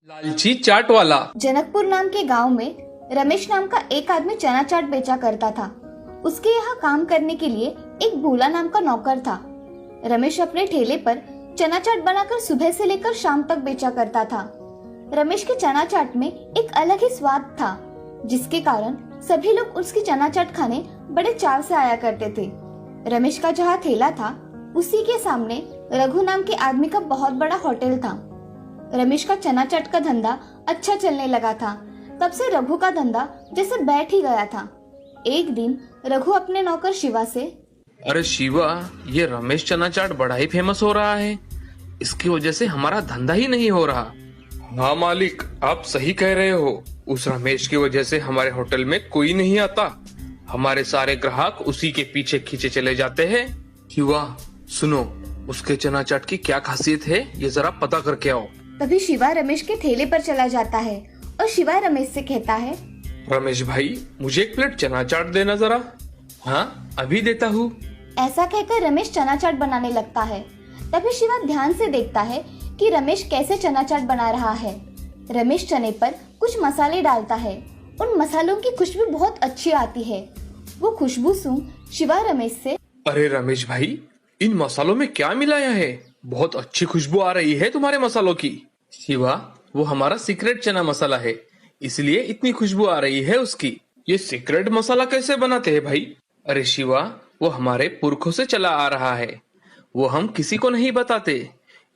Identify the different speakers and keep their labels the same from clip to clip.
Speaker 1: लालची चाट वाला।
Speaker 2: जनकपुर नाम के गांव में रमेश नाम का एक आदमी चना चाट बेचा करता था। उसके यहाँ काम करने के लिए एक भोला नाम का नौकर था। रमेश अपने ठेले पर चना चाट बनाकर सुबह से लेकर शाम तक बेचा करता था। रमेश के चना चाट में एक अलग ही स्वाद था, जिसके कारण सभी लोग उसकी चना चाट खाने बड़े चाव से आया करते थे। रमेश का जहाँ ठेला था, उसी के सामने रघु नाम के आदमी का बहुत बड़ा होटल था। रमेश का चना चाट का धंधा अच्छा चलने लगा था। तब से रघु का धंधा जैसे बैठ ही गया था। एक दिन रघु अपने नौकर शिवा से,
Speaker 1: अरे शिवा, ये रमेश चना चाट बड़ा ही फेमस हो रहा है। इसकी वजह से हमारा धंधा ही नहीं हो रहा। हाँ मालिक, आप सही कह रहे हो। उस रमेश की वजह से हमारे होटल में कोई नहीं आता। हमारे सारे ग्राहक उसी के पीछे खींचे चले जाते हैं। शिवा सुनो, उसके चना चाट की क्या खासियत है, ये जरा पता करके आओ।
Speaker 2: तभी शिवा रमेश के ठेले पर चला जाता है और शिवा रमेश से कहता है,
Speaker 1: रमेश भाई, मुझे एक प्लेट चना चाट देना जरा। हाँ, अभी देता हूँ।
Speaker 2: ऐसा कहकर रमेश चना चाट बनाने लगता है। तभी शिवा ध्यान से देखता है कि रमेश कैसे चना चाट बना रहा है। रमेश चने पर कुछ मसाले डालता है। उन मसालों की खुशबू बहुत अच्छी आती है। वो खुशबू सुन शिवा रमेश से,
Speaker 1: अरे रमेश भाई, इन मसालों में क्या मिलाया है? बहुत अच्छी खुशबू आ रही है तुम्हारे मसालों की। शिवा, वो हमारा सीक्रेट चना मसाला है, इसलिए इतनी खुशबू आ रही है उसकी। ये सीक्रेट मसाला कैसे बनाते हैं भाई? अरे शिवा, वो हमारे पुरखों से चला आ रहा है। वो हम किसी को नहीं बताते।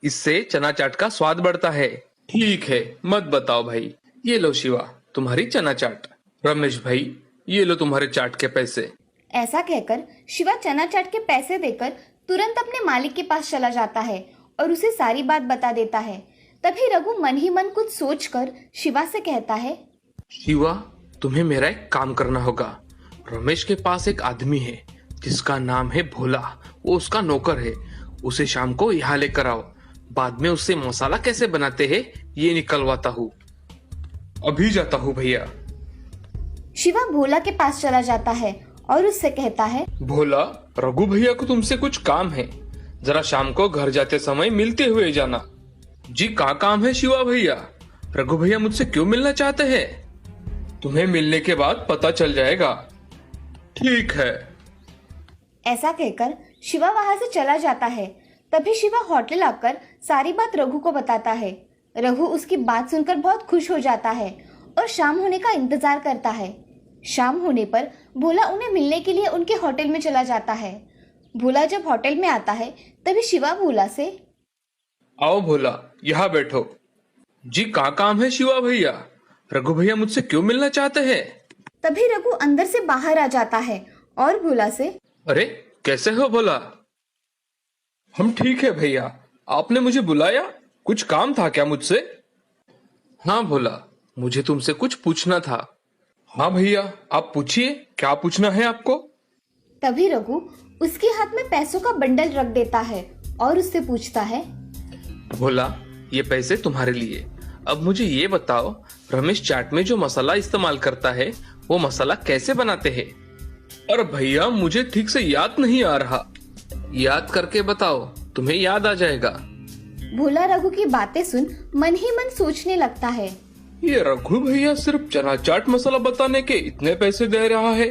Speaker 1: इससे चना चाट का स्वाद बढ़ता है। ठीक है, मत बताओ भाई। ये लो शिवा, तुम्हारी चना चाट। रमेश भाई, ये लो तुम्हारे चाट के पैसे।
Speaker 2: ऐसा कहकर शिवा चना चाट के पैसे देकर तुरंत अपने मालिक के पास चला जाता है और उसे सारी बात बता देता है। तभी रघु मन ही मन कुछ सोचकर शिवा से कहता है,
Speaker 1: शिवा, तुम्हें मेरा एक काम करना होगा। रमेश के पास एक आदमी है जिसका नाम है भोला। वो उसका नौकर है। उसे शाम को यहाँ लेकर आओ। बाद में उससे मसाला कैसे बनाते हैं ये निकलवाता हूँ। अभी जाता हूँ भैया।
Speaker 2: शिवा भोला के पास चला जाता है और उससे कहता है,
Speaker 1: भोला, रघु भैया को तुमसे कुछ काम है। जरा शाम को घर जाते समय मिलते हुए जाना। जी, क्या काम है शिवा भैया? रघु भैया मुझसे क्यों मिलना चाहते हैं? तुम्हें मिलने के बाद पता चल जाएगा। ठीक है।
Speaker 2: ऐसा कहकर शिवा वहाँ से चला जाता है। तभी शिवा होटल आकर सारी बात रघु को बताता है। रघु उसकी बात सुनकर बहुत खुश हो जाता है और शाम होने का इंतजार करता है। शाम होने पर भोला उन्हें मिलने के लिए उनके होटल में चला जाता है। भोला जब होटल में आता है, तभी शिवा भोला से,
Speaker 1: आओ भोला, यहाँ बैठो। जी, क्या काम है शिवा भैया? रघु भैया मुझसे क्यों मिलना चाहते हैं?
Speaker 2: तभी रघु अंदर से बाहर आ जाता है और भोला से,
Speaker 1: अरे कैसे हो भोला? हम ठीक है भैया। आपने मुझे बुलाया? कुछ काम था क्या मुझसे? हाँ भोला, मुझे तुमसे कुछ पूछना था। हाँ भैया, आप पूछिए, क्या पूछना है आपको?
Speaker 2: तभी रघु उसके हाथ में पैसों का बंडल रख देता है और उससे पूछता है,
Speaker 1: भोला, ये पैसे तुम्हारे लिए। अब मुझे ये बताओ, रमेश चाट में जो मसाला इस्तेमाल करता है, वो मसाला कैसे बनाते हैं? अरे भैया, मुझे ठीक से याद नहीं आ रहा। याद करके बताओ, तुम्हें याद आ जाएगा।
Speaker 2: भोला रघु की बातें सुन मन ही मन सोचने लगता है,
Speaker 1: ये रघु भैया सिर्फ चना चाट मसाला बताने के इतने पैसे दे रहा है।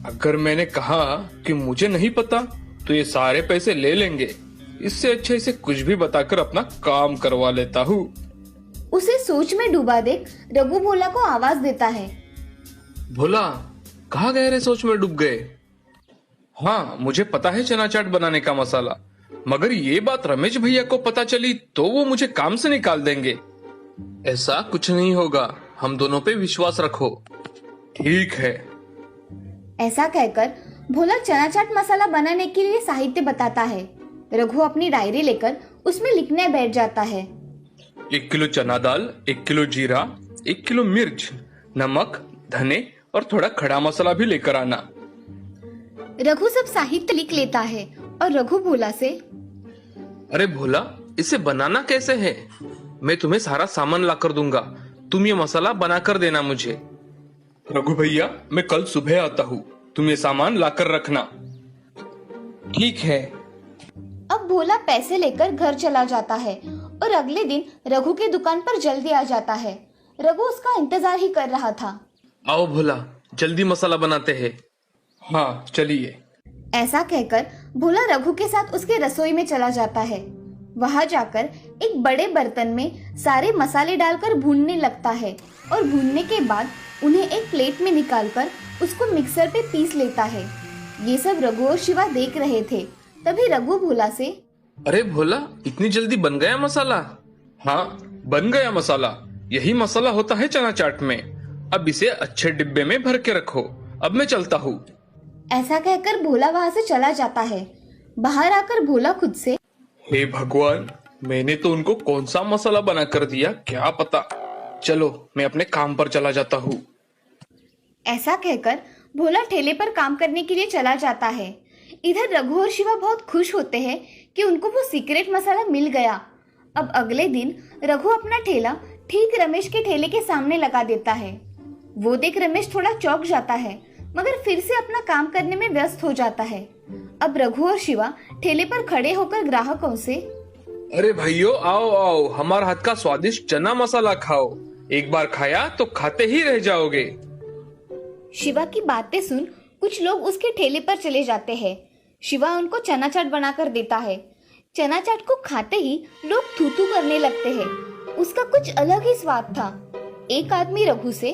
Speaker 1: अगर मैंने कहा कि मुझे नहीं पता, तो ये सारे पैसे ले लेंगे। इससे अच्छा इसे कुछ भी बताकर अपना काम करवा लेता हूँ।
Speaker 2: उसे सोच में डूबा देख रघु भोला को आवाज देता है,
Speaker 1: भोला, कहाँ गहरे सोच में डूब गए? हाँ, मुझे पता है चना चाट बनाने का मसाला, मगर ये बात रमेश भैया को पता चली तो वो मुझे काम से निकाल देंगे। ऐसा कुछ नहीं होगा, हम दोनों पे विश्वास रखो। ठीक है।
Speaker 2: ऐसा कहकर भोला चना चाट मसाला बनाने के लिए साहित्य बताता है। रघु अपनी डायरी लेकर उसमें लिखने बैठ जाता है।
Speaker 1: 1 किलो चना दाल, 1 किलो जीरा, 1 किलो मिर्च, नमक, धने और थोड़ा खड़ा मसाला भी लेकर आना।
Speaker 2: रघु सब साहित्य लिख लेता है और रघु भोला से,
Speaker 1: अरे भोला, इसे बनाना कैसे है? मैं तुम्हें सारा सामान ला कर दूंगा, तुम ये मसाला बना कर देना मुझे। रघु भैया, मैं कल सुबह आता हूँ, तुम ये सामान ला कर रखना। ठीक है।
Speaker 2: अब भोला पैसे लेकर घर चला जाता है और अगले दिन रघु की दुकान पर जल्दी आ जाता है। रघु उसका इंतजार ही कर रहा था।
Speaker 1: आओ भोला, जल्दी मसाला बनाते हैं। हाँ चलिए।
Speaker 2: ऐसा कहकर भोला रघु के साथ उसके रसोई में चला जाता है। वहां जाकर एक बड़े बर्तन में सारे मसाले डालकर भूनने लगता है और भूनने के बाद उन्हें एक प्लेट में निकालकर उसको मिक्सर पे पीस लेता है। ये सब रघु और शिवा देख रहे थे। तभी रघु भोला से,
Speaker 1: अरे भोला, इतनी जल्दी बन गया मसाला? हाँ, बन गया मसाला। यही मसाला होता है चना चाट में। अब इसे अच्छे डिब्बे में भर के रखो। अब मैं चलता हूँ।
Speaker 2: ऐसा कहकर भोला वहां से चला जाता है। बाहर आकर भोला खुद से,
Speaker 1: हे भगवान, मैंने तो उनको कौन सा मसाला बना कर दिया, क्या पता। चलो, मैं अपने काम पर चला जाता हूँ।
Speaker 2: ऐसा कहकर भोला ठेले पर काम करने के लिए चला जाता है। इधर रघु और शिवा बहुत खुश होते हैं कि उनको वो सीक्रेट मसाला मिल गया। अब अगले दिन रघु अपना ठेला ठीक रमेश के ठेले के सामने लगा देता है। वो देख रमेश थोड़ा चौंक जाता है, मगर फिर से अपना काम करने में व्यस्त हो जाता है। अब रघु और शिवा ठेले पर खड़े होकर ग्राहकों से,
Speaker 1: अरे भाइयों, आओ आओ, हमारे हाथ का स्वादिष्ट चना मसाला खाओ। एक बार खाया तो खाते ही रह जाओगे।
Speaker 2: शिवा की बातें सुन कुछ लोग उसके ठेले पर चले जाते हैं। शिवा उनको चना चाट बनाकर देता है। चना चाट को खाते ही लोग थू थू करने लगते हैं। उसका कुछ अलग ही स्वाद था। एक आदमी रघु से,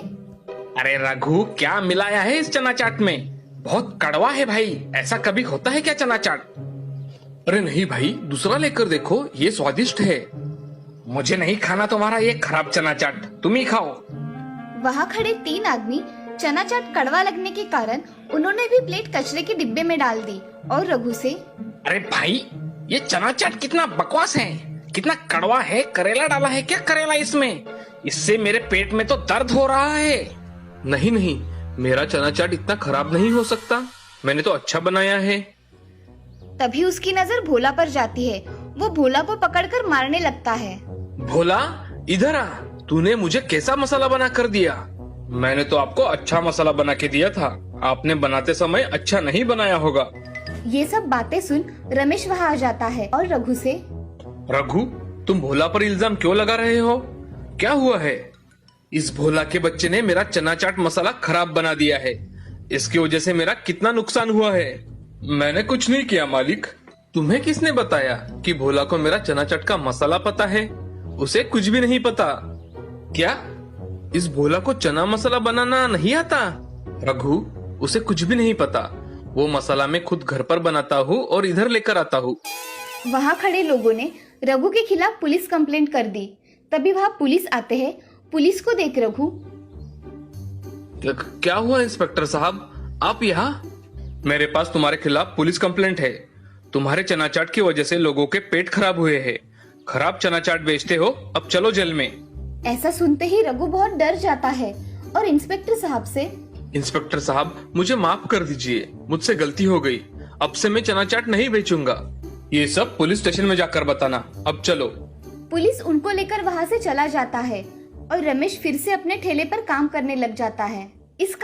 Speaker 1: अरे रघु, क्या मिलाया है इस चना चाट में? बहुत कड़वा है भाई। ऐसा कभी होता है क्या चना चाट? अरे नहीं भाई, दूसरा लेकर देखो, ये स्वादिष्ट है। मुझे नहीं खाना तुम्हारा ये खराब चना चाट, तुम ही खाओ।
Speaker 2: वहाँ खड़े 3 आदमी चना चाट कड़वा लगने के कारण उन्होंने भी प्लेट कचरे के डिब्बे में डाल दी और रघु से,
Speaker 1: अरे भाई, ये चना चाट कितना बकवास है, कितना कड़वा है। करेला डाला है क्या करेला इसमें? इससे मेरे पेट में तो दर्द हो रहा है। नहीं नहीं, मेरा चना चाट इतना खराब नहीं हो सकता। मैंने तो अच्छा बनाया है।
Speaker 2: तभी उसकी नजर भोला पर जाती है। वो भोला को पकड़कर मारने लगता है।
Speaker 1: भोला, इधर आ। तूने मुझे कैसा मसाला बना कर दिया? मैंने तो आपको अच्छा मसाला बना के दिया था। आपने बनाते समय अच्छा नहीं बनाया होगा।
Speaker 2: ये सब बातें सुन रमेश वहाँ आ जाता है और रघु से,
Speaker 1: रघु, तुम भोला पर इल्जाम क्यों लगा रहे हो? क्या हुआ है? इस भोला के बच्चे ने मेरा चना चाट मसाला खराब बना दिया है। इसकी वजह से मेरा कितना नुकसान हुआ है। मैंने कुछ नहीं किया मालिक। तुम्हें किसने बताया कि भोला को मेरा चना चाट का मसाला पता है? उसे कुछ भी नहीं पता। क्या इस भोला को चना मसाला बनाना नहीं आता? रघु, उसे कुछ भी नहीं पता। वो मसाला मैं खुद घर पर बनाता हूँ और इधर लेकर आता हूँ।
Speaker 2: वहाँ खड़े लोगों ने रघु के खिलाफ पुलिस कंप्लेंट कर दी। तभी वहाँ पुलिस आते हैं। पुलिस को देख रघु,
Speaker 1: क्या हुआ इंस्पेक्टर साहब, आप यहाँ? मेरे पास तुम्हारे खिलाफ पुलिस कंप्लेंट है। तुम्हारे चना चाट की वजह से लोगों के पेट खराब हुए हैं। खराब चना चाट बेचते हो, अब चलो जेल में।
Speaker 2: ऐसा सुनते ही रघु बहुत डर जाता है और इंस्पेक्टर साहब से,
Speaker 1: इंस्पेक्टर साहब, मुझे माफ कर दीजिए, मुझसे गलती हो गई। अब से मैं चना चाट नहीं बेचूंगा। ये सब पुलिस स्टेशन में जाकर बताना। अब चलो।
Speaker 2: पुलिस उनको लेकर वहाँ से चला जाता है और रमेश फिर से अपने ठेले पर काम करने लग जाता है। इसका